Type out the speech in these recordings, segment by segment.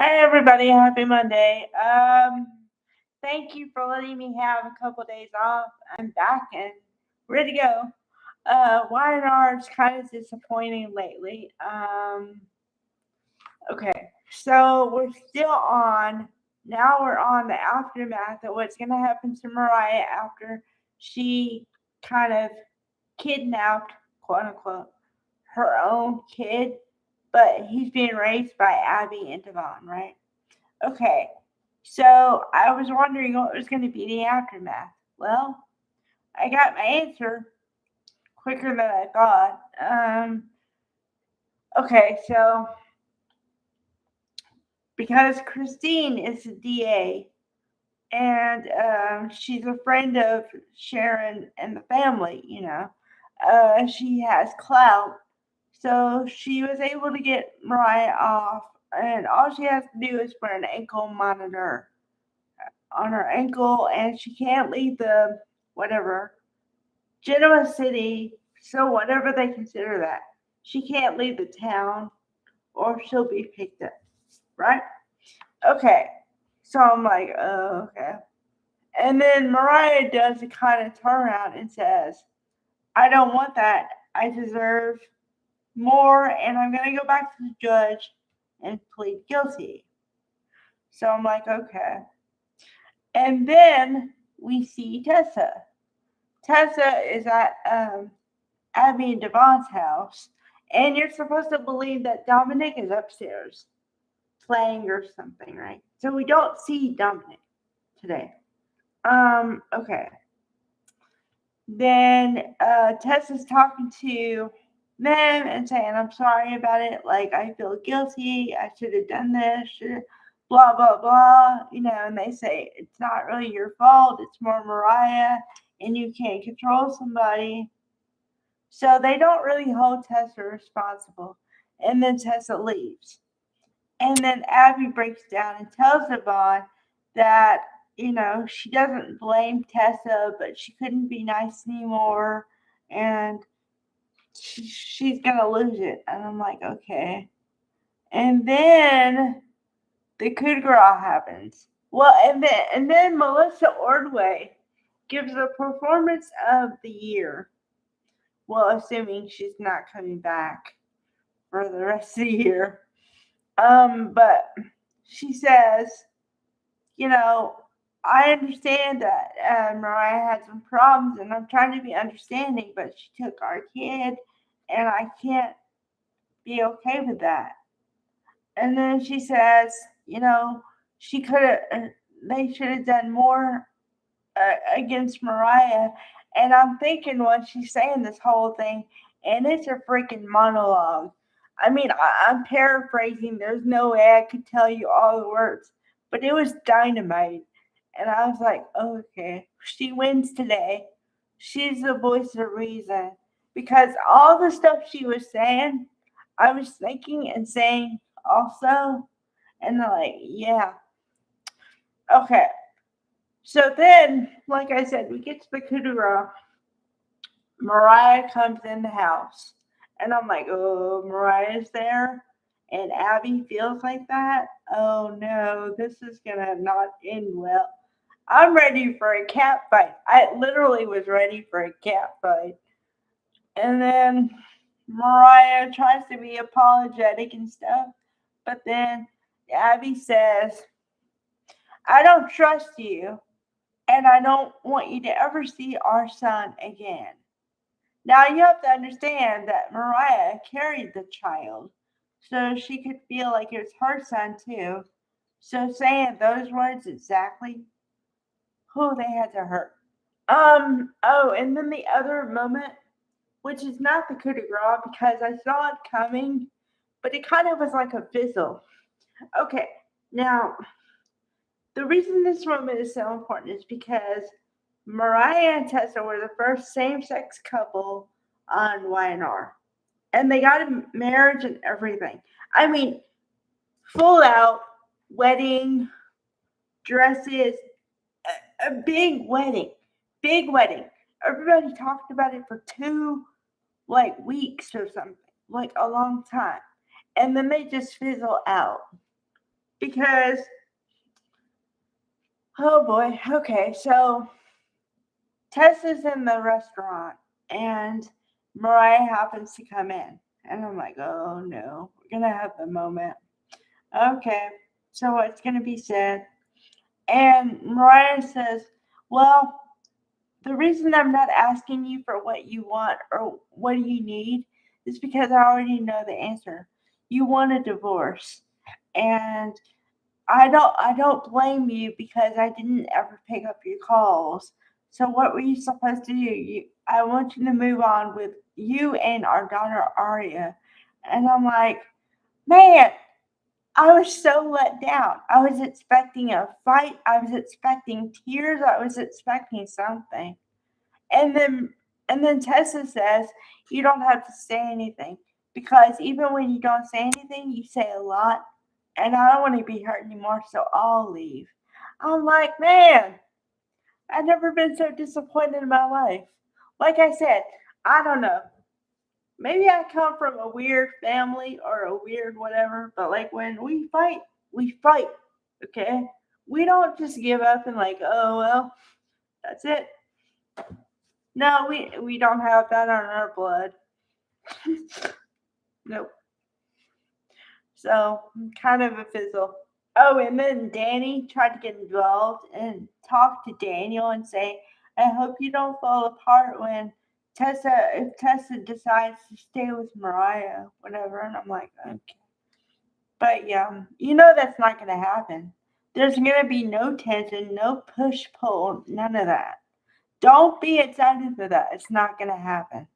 Hi everybody, happy Monday. Thank you for letting me have a couple days off. I'm back and ready to go. Y&R is kind of disappointing lately. Okay, so we're still on. Now we're on the aftermath of what's going to happen to Mariah after she kind of kidnapped, quote unquote, her own kid, but he's being raised by Abby and Devon, right? Okay, so I was wondering what was going to be the aftermath. Well, I got my answer quicker than I thought. Okay, so because Christine is the DA and she's a friend of Sharon and the family, she has clout. So she was able to get Mariah off, and all she has to do is put an ankle monitor on her ankle, and she can't leave the whatever Genoa City. So whatever they consider that, she can't leave the town, or she'll be picked up. Right? Okay. So I'm like, oh, okay. And then Mariah does a kind of turnaround and says, I don't want that. I deserve more, and I'm gonna go back to the judge and plead guilty. So I'm like, okay. And then we see Tessa. Tessa is at Abby and Devon's house, and you're supposed to believe that Dominic is upstairs playing or something, right? So we don't see Dominic today. Okay. Then Tessa's talking to them and saying, I'm sorry about it. Like, I feel guilty. I should have done this. Blah, blah, blah. And they say, it's not really your fault. It's more Mariah, and you can't control somebody. So they don't really hold Tessa responsible. And then Tessa leaves. And then Abby breaks down and tells Devon that, she doesn't blame Tessa, but she couldn't be nice anymore. And she's going to lose it. And I'm like, okay. And then the coup de grace happens. Well, and then Melissa Ordway gives a performance of the year. Well, assuming she's not coming back for the rest of the year. But she says, you know, I understand that Mariah had some problems, and I'm trying to be understanding, but she took our kid, and I can't be okay with that. And then she says, she could have, they should have done more against Mariah. And I'm thinking when she's saying this whole thing, and it's a freaking monologue. I mean, I'm paraphrasing. There's no way I could tell you all the words, but it was dynamite. And I was like, okay, she wins today. She's the voice of reason. Because all the stuff she was saying, I was thinking and saying also. And they're like, yeah, okay. So then, like I said, we get to the coup de grace. Mariah comes in the house. And I'm like, oh, Mariah's there. And Abby feels like that. Oh no, this is going to not end well. I'm ready for a cat fight. I literally was ready for a cat fight. And then Mariah tries to be apologetic and stuff. But then Abby says, I don't trust you, and I don't want you to ever see our son again. Now you have to understand that Mariah carried the child, so she could feel like it was her son too. So saying those words exactly, who they had to hurt. Oh, and then the other moment, which is not the coup de grace because I saw it coming, but it kind of was like a fizzle. Okay, now the reason this moment is so important is because Mariah and Tessa were the first same-sex couple on Y&R, and they got a marriage and everything. I mean, full out wedding dresses, a big wedding. Everybody talked about it for 2 weeks or something, like a long time, and then they just fizzle out. because, oh boy, okay, so Tessa's in the restaurant and Mariah happens to come in. And I'm like, oh no, we're going to have the moment. Okay, so what's going to be said? And Mariah says, well, the reason I'm not asking you for what you want or what do you need is because I already know the answer. You want a divorce. And I don't blame you because I didn't ever pick up your calls. So what were you supposed to do? I want you to move on with you and our daughter Aria. And I'm like, man, I was so let down. I was expecting a fight. I was expecting tears. I was expecting something. And then and then Tessa says you don't have to say anything because even when you don't say anything, you say a lot. And I don't want to be hurt anymore, so I'll leave. I'm like, man, I've never been so disappointed in my life. Like I said, I don't know. Maybe I come from a weird family or a weird whatever, but like when we fight, we fight. Okay? We don't just give up and like, oh well, that's it. No, we don't have that on our blood. Nope. So kind of a fizzle. Oh, and then Danny tried to get involved and talk to Daniel and say, I hope you don't fall apart when if Tessa decides to stay with Mariah, whatever. And I'm like, okay. But yeah, you know that's not going to happen. There's going to be no tension, no push pull, none of that. Don't be excited for that. It's not going to happen.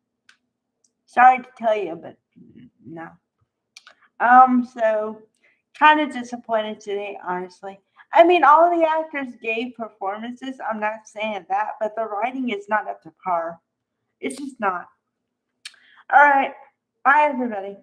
Sorry to tell you, but no. So kind of disappointed today, honestly. I mean, all the actors gave performances. I'm not saying that, but the writing is not up to par. It's just not. All right. Bye, everybody.